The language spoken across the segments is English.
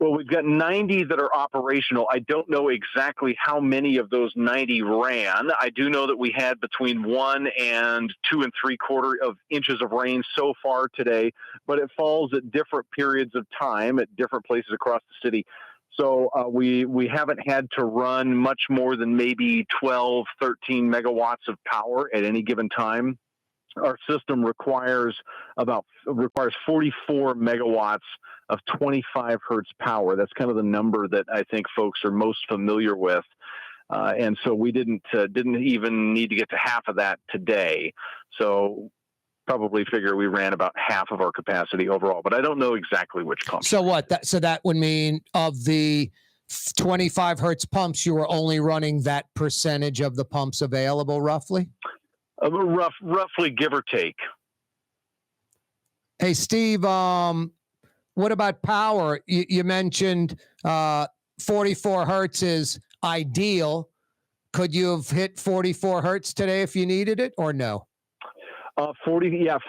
Well, we've got 90 that are operational. I don't know exactly how many of those 90 ran. I do know that we had between 1 and 2 3/4 of inches of rain so far today, but it falls at different periods of time at different places across the city. So we haven't had to run much more than maybe 12, 13 megawatts of power at any given time. Our system requires 44 megawatts of 25 hertz power. That's kind of the number that I think folks are most familiar with. And so we didn't even need to get to half of that today. So probably figure we ran about half of our capacity overall, but I don't know exactly which pumps. So what? So that would mean of the 25 hertz pumps, you were only running that percentage of the pumps available, roughly? Roughly, give or take. Hey, Steve, what about power? You mentioned 44 hertz is ideal. Could you have hit 44 hertz today if you needed it, or no? 44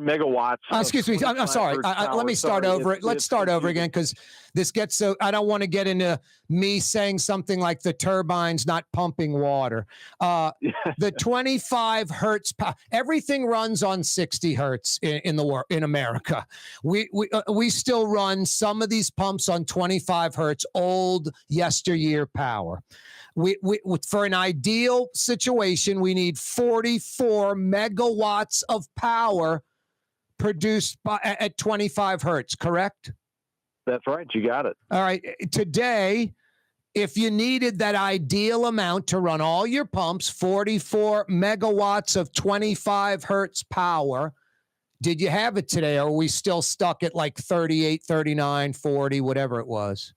megawatts. Excuse me. I'm sorry. Let me start over. Let's start over again, because this gets so. I don't want to get into me saying something like the turbine's not pumping water. The 25 hertz. Everything runs on 60 hertz in America. We still run some of these pumps on 25 hertz, old yesteryear power. We for an ideal situation, we need 44 megawatts of power produced at 25 hertz, correct? That's right. You got it. All right. Today, if you needed that ideal amount to run all your pumps, 44 megawatts of 25 hertz power, did you have it today? Or are we still stuck at like 38, 39, 40, whatever it was?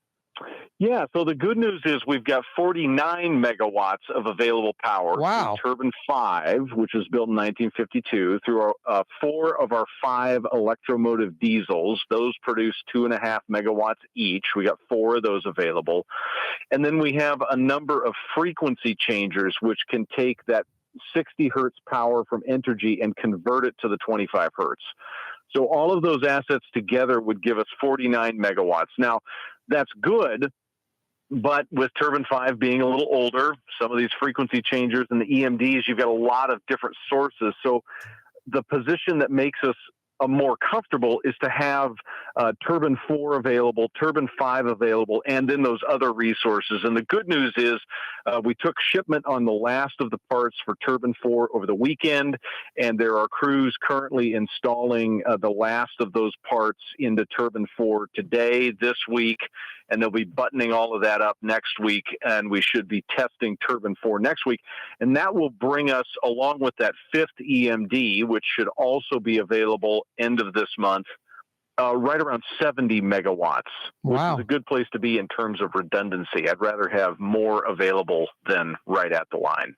Yeah, so the good news is we've got 49 megawatts of available power. Wow. Turbine 5, which was built in 1952, through 4 of our 5 electromotive diesels. Those produce 2.5 megawatts each. We got 4 of those available. And then we have a number of frequency changers, which can take that 60 hertz power from Entergy and convert it to the 25 hertz. So all of those assets together would give us 49 megawatts. Now, that's good. But with Turbine 5 being a little older, some of these frequency changers and the EMDs, you've got a lot of different sources. So the position that makes us more comfortable is to have Turbine 4 available, Turbine 5 available, and then those other resources. And the good news is we took shipment on the last of the parts for Turbine 4 over the weekend, and there are crews currently installing the last of those parts into Turbine 4 today, this week, and they'll be buttoning all of that up next week, and we should be testing Turbine 4 next week. And that will bring us, along with that 5th EMD, which should also be available end of this month, right around 70 megawatts, which is a good place to be in terms of redundancy. I'd rather have more available than right at the line.